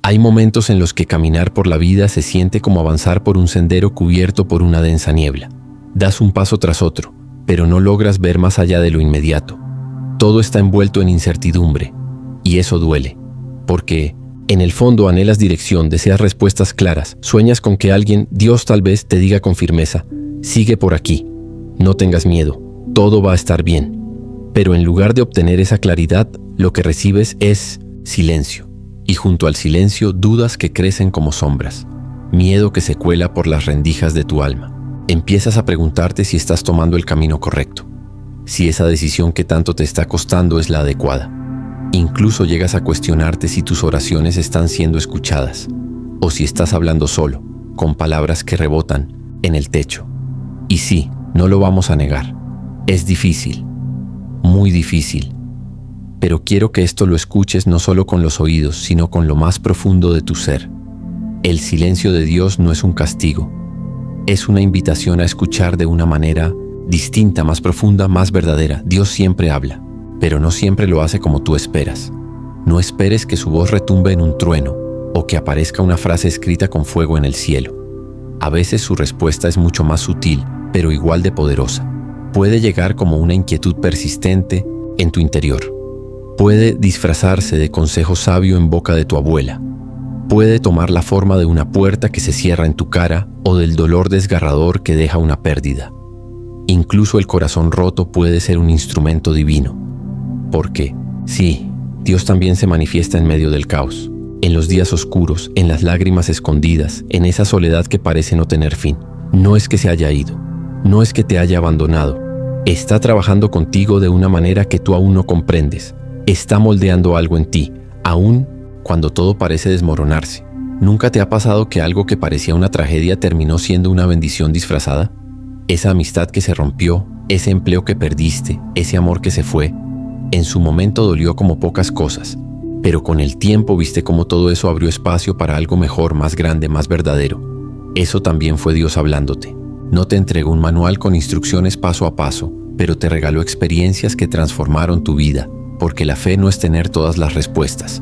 Hay momentos en los que caminar por la vida se siente como avanzar por un sendero cubierto por una densa niebla. Das un paso tras otro, pero no logras ver más allá de lo inmediato. Todo está envuelto en incertidumbre, y eso duele, porque en el fondo anhelas dirección, deseas respuestas claras, sueñas con que alguien, Dios tal vez, te diga con firmeza: sigue por aquí, no tengas miedo, todo va a estar bien. Pero en lugar de obtener esa claridad, lo que recibes es silencio. Y junto al silencio, dudas que crecen como sombras, miedo que se cuela por las rendijas de tu alma. Empiezas a preguntarte si estás tomando el camino correcto, si esa decisión que tanto te está costando es la adecuada. Incluso llegas a cuestionarte si tus oraciones están siendo escuchadas, o si estás hablando solo, con palabras que rebotan en el techo. Y sí, no lo vamos a negar, es difícil, muy difícil. Pero quiero que esto lo escuches no solo con los oídos, sino con lo más profundo de tu ser. El silencio de Dios no es un castigo, es una invitación a escuchar de una manera distinta, más profunda, más verdadera. Dios siempre habla, pero no siempre lo hace como tú esperas. No esperes que su voz retumbe en un trueno o que aparezca una frase escrita con fuego en el cielo. A veces su respuesta es mucho más sutil, pero igual de poderosa. Puede llegar como una inquietud persistente en tu interior. Puede disfrazarse de consejo sabio en boca de tu abuela. Puede tomar la forma de una puerta que se cierra en tu cara o del dolor desgarrador que deja una pérdida. Incluso el corazón roto puede ser un instrumento divino. Porque, sí, Dios también se manifiesta en medio del caos, en los días oscuros, en las lágrimas escondidas, en esa soledad que parece no tener fin. No es que se haya ido, no es que te haya abandonado. Está trabajando contigo de una manera que tú aún no comprendes. Está moldeando algo en ti, aún cuando todo parece desmoronarse. ¿Nunca te ha pasado que algo que parecía una tragedia terminó siendo una bendición disfrazada? Esa amistad que se rompió, ese empleo que perdiste, ese amor que se fue, en su momento dolió como pocas cosas, pero con el tiempo viste cómo todo eso abrió espacio para algo mejor, más grande, más verdadero. Eso también fue Dios hablándote. No te entregó un manual con instrucciones paso a paso, pero te regaló experiencias que transformaron tu vida. Porque la fe no es tener todas las respuestas.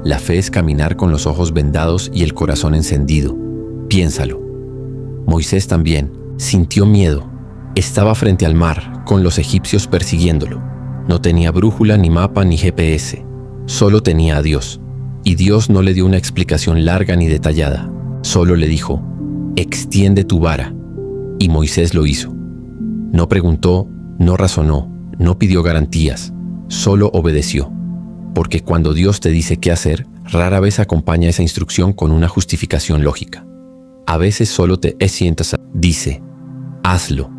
La fe es caminar con los ojos vendados y el corazón encendido. Piénsalo. Moisés también sintió miedo. Estaba frente al mar, con los egipcios persiguiéndolo. No tenía brújula, ni mapa, ni GPS. Solo tenía a Dios. Y Dios no le dio una explicación larga ni detallada. Solo le dijo: extiende tu vara. Y Moisés lo hizo. No preguntó, no razonó, no pidió garantías. Solo obedeció, porque cuando Dios te dice qué hacer, rara vez acompaña esa instrucción con una justificación lógica. A veces solo te sientas, dice: hazlo.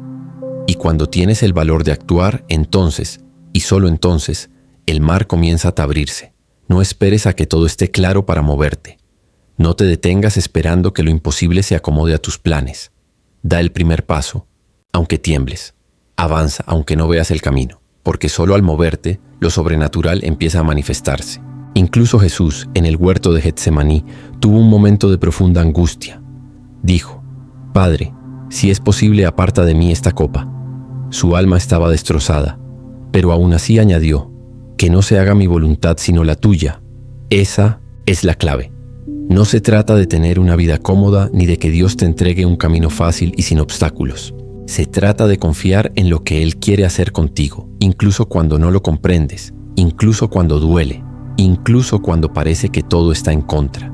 Y cuando tienes el valor de actuar, entonces, y solo entonces, el mar comienza a abrirse. No esperes a que todo esté claro para moverte. No te detengas esperando que lo imposible se acomode a tus planes. Da el primer paso, aunque tiembles. Avanza, aunque no veas el camino. Porque solo al moverte, lo sobrenatural empieza a manifestarse. Incluso Jesús, en el huerto de Getsemaní, tuvo un momento de profunda angustia. Dijo: Padre, si es posible, aparta de mí esta copa. Su alma estaba destrozada, pero aún así añadió: que no se haga mi voluntad sino la tuya. Esa es la clave. No se trata de tener una vida cómoda ni de que Dios te entregue un camino fácil y sin obstáculos. Se trata de confiar en lo que Él quiere hacer contigo, incluso cuando no lo comprendes, incluso cuando duele, incluso cuando parece que todo está en contra.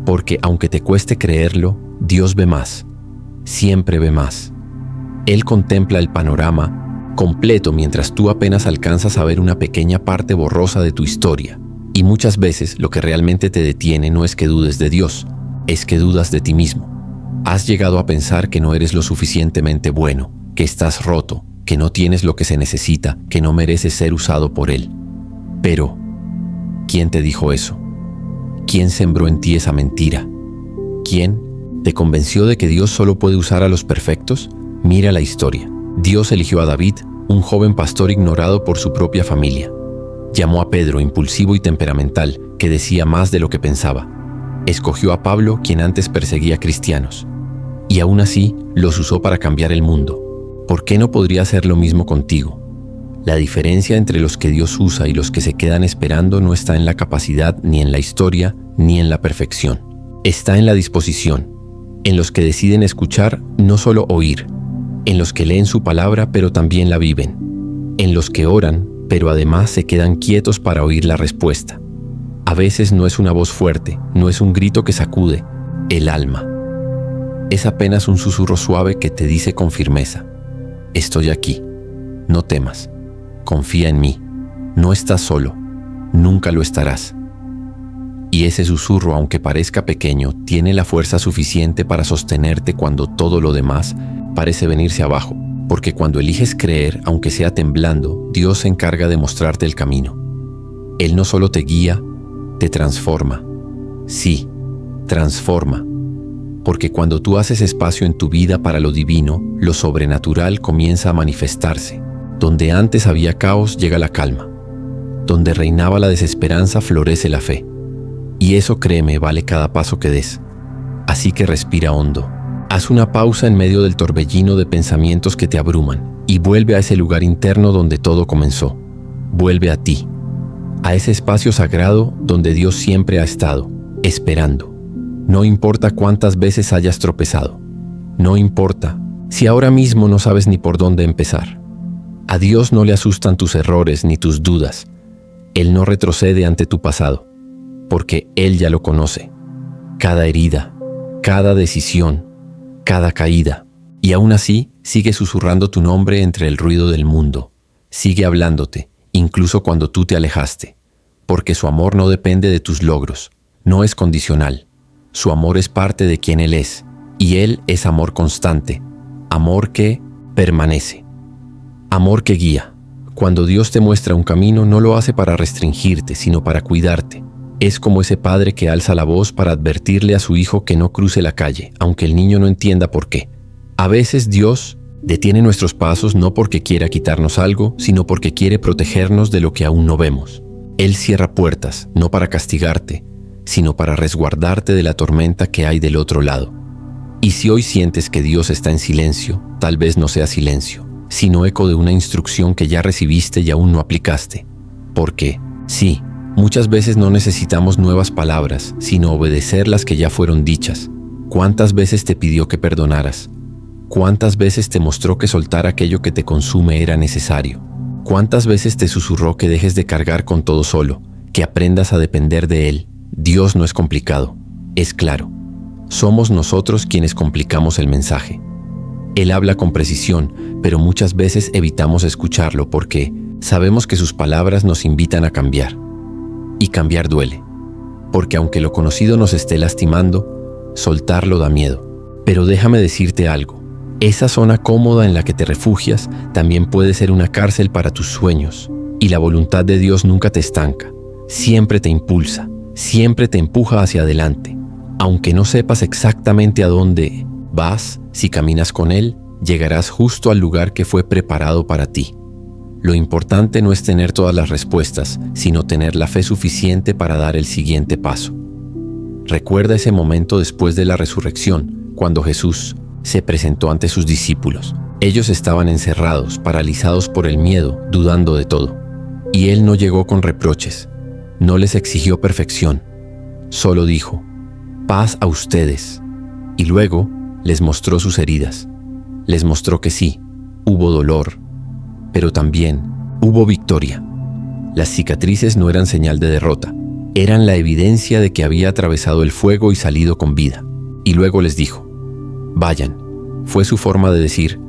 Porque aunque te cueste creerlo, Dios ve más, siempre ve más. Él contempla el panorama completo mientras tú apenas alcanzas a ver una pequeña parte borrosa de tu historia. Y muchas veces lo que realmente te detiene no es que dudes de Dios, es que dudas de ti mismo. Has llegado a pensar que no eres lo suficientemente bueno, que estás roto, que no tienes lo que se necesita, que no mereces ser usado por Él. Pero, ¿quién te dijo eso? ¿Quién sembró en ti esa mentira? ¿Quién te convenció de que Dios solo puede usar a los perfectos? Mira la historia. Dios eligió a David, un joven pastor ignorado por su propia familia. Llamó a Pedro, impulsivo y temperamental, que decía más de lo que pensaba. Escogió a Pablo, quien antes perseguía cristianos. Y aún así, los usó para cambiar el mundo. ¿Por qué no podría hacer lo mismo contigo? La diferencia entre los que Dios usa y los que se quedan esperando no está en la capacidad, ni en la historia, ni en la perfección. Está en la disposición, en los que deciden escuchar, no solo oír, en los que leen su palabra pero también la viven, en los que oran pero además se quedan quietos para oír la respuesta. A veces no es una voz fuerte, no es un grito que sacude el alma. Es apenas un susurro suave que te dice con firmeza: estoy aquí, no temas, confía en mí, no estás solo, nunca lo estarás. Y ese susurro, aunque parezca pequeño, tiene la fuerza suficiente para sostenerte cuando todo lo demás parece venirse abajo, porque cuando eliges creer, aunque sea temblando, Dios se encarga de mostrarte el camino. Él no solo te guía, te transforma. Sí, transforma. Porque cuando tú haces espacio en tu vida para lo divino, lo sobrenatural comienza a manifestarse. Donde antes había caos, llega la calma. Donde reinaba la desesperanza, florece la fe. Y eso, créeme, vale cada paso que des. Así que respira hondo. Haz una pausa en medio del torbellino de pensamientos que te abruman y vuelve a ese lugar interno donde todo comenzó. Vuelve a ti, a ese espacio sagrado donde Dios siempre ha estado, esperando. No importa cuántas veces hayas tropezado. No importa si ahora mismo no sabes ni por dónde empezar. A Dios no le asustan tus errores ni tus dudas. Él no retrocede ante tu pasado, porque Él ya lo conoce. Cada herida, cada decisión, cada caída. Y aún así, sigue susurrando tu nombre entre el ruido del mundo. Sigue hablándote, incluso cuando tú te alejaste. Porque su amor no depende de tus logros. No es condicional. Su amor es parte de quien Él es. Y Él es amor constante. Amor que permanece. Amor que guía. Cuando Dios te muestra un camino, no lo hace para restringirte, sino para cuidarte. Es como ese padre que alza la voz para advertirle a su hijo que no cruce la calle, aunque el niño no entienda por qué. A veces Dios detiene nuestros pasos no porque quiera quitarnos algo, sino porque quiere protegernos de lo que aún no vemos. Él cierra puertas, no para castigarte, sino para resguardarte de la tormenta que hay del otro lado. Y si hoy sientes que Dios está en silencio, tal vez no sea silencio, sino eco de una instrucción que ya recibiste y aún no aplicaste. Porque, sí, muchas veces no necesitamos nuevas palabras, sino obedecer las que ya fueron dichas. ¿Cuántas veces te pidió que perdonaras? ¿Cuántas veces te mostró que soltar aquello que te consume era necesario? ¿Cuántas veces te susurró que dejes de cargar con todo solo, que aprendas a depender de Él? Dios no es complicado, es claro. Somos nosotros quienes complicamos el mensaje. Él habla con precisión, pero muchas veces evitamos escucharlo porque sabemos que sus palabras nos invitan a cambiar. Y cambiar duele, porque aunque lo conocido nos esté lastimando, soltarlo da miedo. Pero déjame decirte algo, esa zona cómoda en la que te refugias también puede ser una cárcel para tus sueños. Y la voluntad de Dios nunca te estanca, siempre te impulsa, siempre te empuja hacia adelante. Aunque no sepas exactamente a dónde vas, si caminas con Él, llegarás justo al lugar que fue preparado para ti. Lo importante no es tener todas las respuestas, sino tener la fe suficiente para dar el siguiente paso. Recuerda ese momento después de la resurrección, cuando Jesús se presentó ante sus discípulos. Ellos estaban encerrados, paralizados por el miedo, dudando de todo. Y Él no llegó con reproches, no les exigió perfección, solo dijo: paz a ustedes. Y luego les mostró sus heridas. Les mostró que sí, hubo dolor, pero también hubo victoria. Las cicatrices no eran señal de derrota, eran la evidencia de que había atravesado el fuego y salido con vida. Y luego les dijo: vayan. Fue su forma de decir: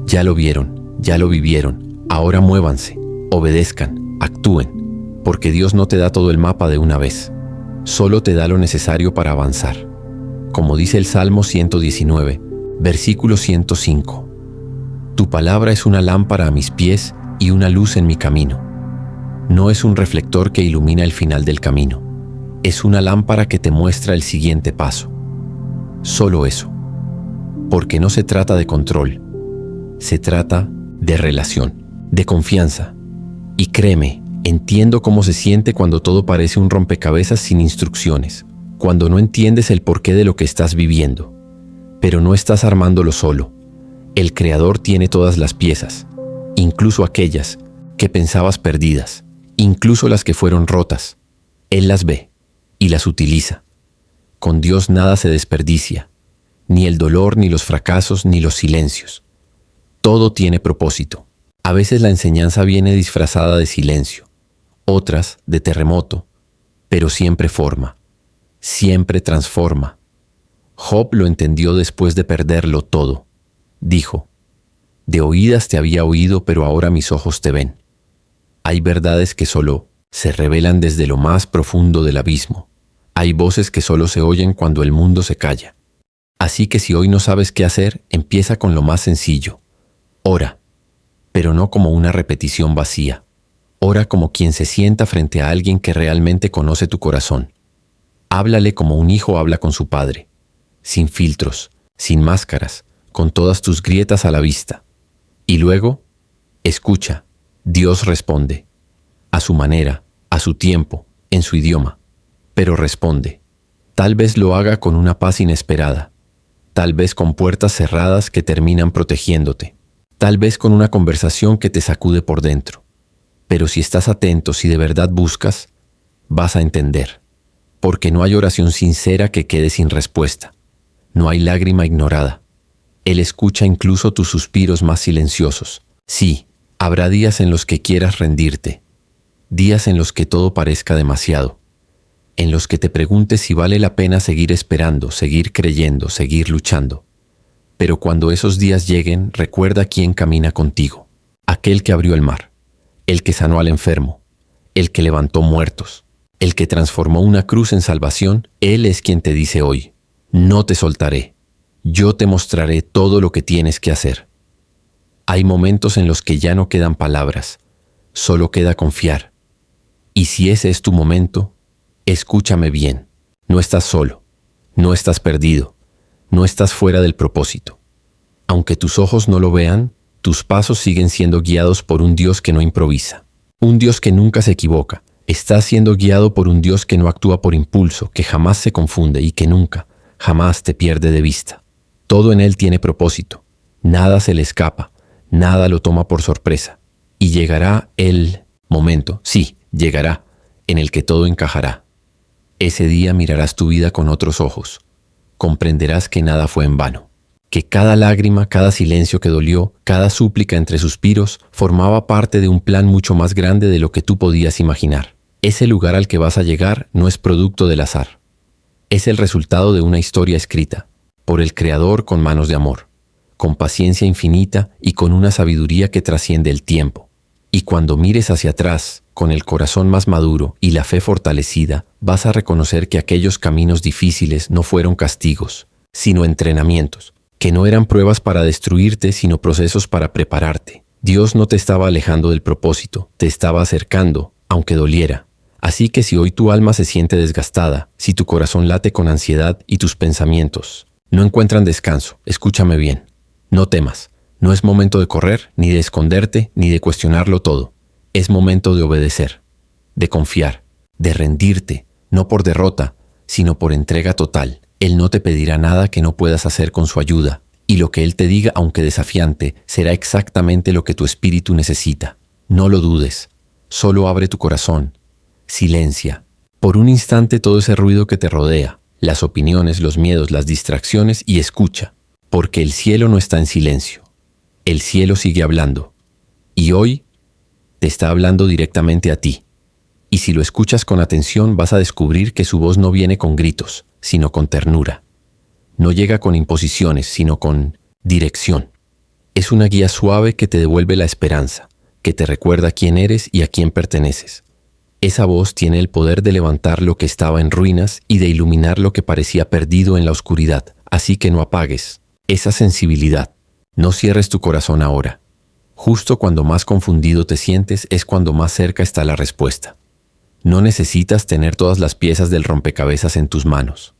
ya lo vieron, ya lo vivieron, ahora muévanse, obedezcan, actúen, porque Dios no te da todo el mapa de una vez, solo te da lo necesario para avanzar. Como dice el Salmo 119, versículo 105. Tu palabra es una lámpara a mis pies y una luz en mi camino. No es un reflector que ilumina el final del camino, es una lámpara que te muestra el siguiente paso. Solo eso. Porque no se trata de control, se trata de relación, de confianza. Y créeme, entiendo cómo se siente cuando todo parece un rompecabezas sin instrucciones, cuando no entiendes el porqué de lo que estás viviendo. Pero no estás armándolo solo. El Creador tiene todas las piezas, incluso aquellas que pensabas perdidas, incluso las que fueron rotas. Él las ve y las utiliza. Con Dios nada se desperdicia, ni el dolor, ni los fracasos, ni los silencios. Todo tiene propósito. A veces la enseñanza viene disfrazada de silencio, otras de terremoto, pero siempre forma, siempre transforma. Job lo entendió después de perderlo todo. Dijo: de oídas te había oído, pero ahora mis ojos te ven. Hay verdades que solo se revelan desde lo más profundo del abismo. Hay voces que solo se oyen cuando el mundo se calla. Así que si hoy no sabes qué hacer, empieza con lo más sencillo. Ora, pero no como una repetición vacía. Ora como quien se sienta frente a alguien que realmente conoce tu corazón. Háblale como un hijo habla con su padre, sin filtros, sin máscaras, con todas tus grietas a la vista. Y luego, escucha. Dios responde, a su manera, a su tiempo, en su idioma. Pero responde. Tal vez lo haga con una paz inesperada, tal vez con puertas cerradas que terminan protegiéndote, tal vez con una conversación que te sacude por dentro. Pero si estás atento, si de verdad buscas, vas a entender. Porque no hay oración sincera que quede sin respuesta. No hay lágrima ignorada. Él escucha incluso tus suspiros más silenciosos. Sí, habrá días en los que quieras rendirte, días en los que todo parezca demasiado, en los que te preguntes si vale la pena seguir esperando, seguir creyendo, seguir luchando. Pero cuando esos días lleguen, recuerda quién camina contigo, aquel que abrió el mar, el que sanó al enfermo, el que levantó muertos, el que transformó una cruz en salvación. Él es quien te dice hoy: no te soltaré, yo te mostraré todo lo que tienes que hacer. Hay momentos en los que ya no quedan palabras, solo queda confiar. Y si ese es tu momento, escúchame bien. No estás solo, no estás perdido, no estás fuera del propósito. Aunque tus ojos no lo vean, tus pasos siguen siendo guiados por un Dios que no improvisa. Un Dios que nunca se equivoca. Estás siendo guiado por un Dios que no actúa por impulso, que jamás se confunde y que nunca, jamás te pierde de vista. Todo en Él tiene propósito. Nada se le escapa. Nada lo toma por sorpresa. Y llegará el momento, sí, llegará, en el que todo encajará. Ese día mirarás tu vida con otros ojos. Comprenderás que nada fue en vano. Que cada lágrima, cada silencio que dolió, cada súplica entre suspiros, formaba parte de un plan mucho más grande de lo que tú podías imaginar. Ese lugar al que vas a llegar no es producto del azar. Es el resultado de una historia escrita, por el Creador con manos de amor, con paciencia infinita y con una sabiduría que trasciende el tiempo. Y cuando mires hacia atrás, con el corazón más maduro y la fe fortalecida, vas a reconocer que aquellos caminos difíciles no fueron castigos, sino entrenamientos, que no eran pruebas para destruirte, sino procesos para prepararte. Dios no te estaba alejando del propósito, te estaba acercando, aunque doliera. Así que si hoy tu alma se siente desgastada, si tu corazón late con ansiedad y tus pensamientos no encuentran descanso, escúchame bien. No temas, no es momento de correr, ni de esconderte, ni de cuestionarlo todo. Es momento de obedecer, de confiar, de rendirte, no por derrota, sino por entrega total. Él no te pedirá nada que no puedas hacer con su ayuda, y lo que Él te diga, aunque desafiante, será exactamente lo que tu espíritu necesita. No lo dudes, solo abre tu corazón, silencia. Por un instante todo ese ruido que te rodea, las opiniones, los miedos, las distracciones, y escucha. Porque el cielo no está en silencio. El cielo sigue hablando. Y hoy te está hablando directamente a ti. Y si lo escuchas con atención, vas a descubrir que su voz no viene con gritos, sino con ternura. No llega con imposiciones, sino con dirección. Es una guía suave que te devuelve la esperanza, que te recuerda quién eres y a quién perteneces. Esa voz tiene el poder de levantar lo que estaba en ruinas y de iluminar lo que parecía perdido en la oscuridad. Así que no apagues esa sensibilidad. No cierres tu corazón ahora. Justo cuando más confundido te sientes es cuando más cerca está la respuesta. No necesitas tener todas las piezas del rompecabezas en tus manos.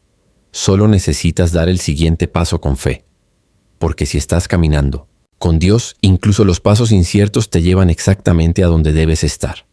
Solo necesitas dar el siguiente paso con fe. Porque si estás caminando con Dios, incluso los pasos inciertos te llevan exactamente a donde debes estar.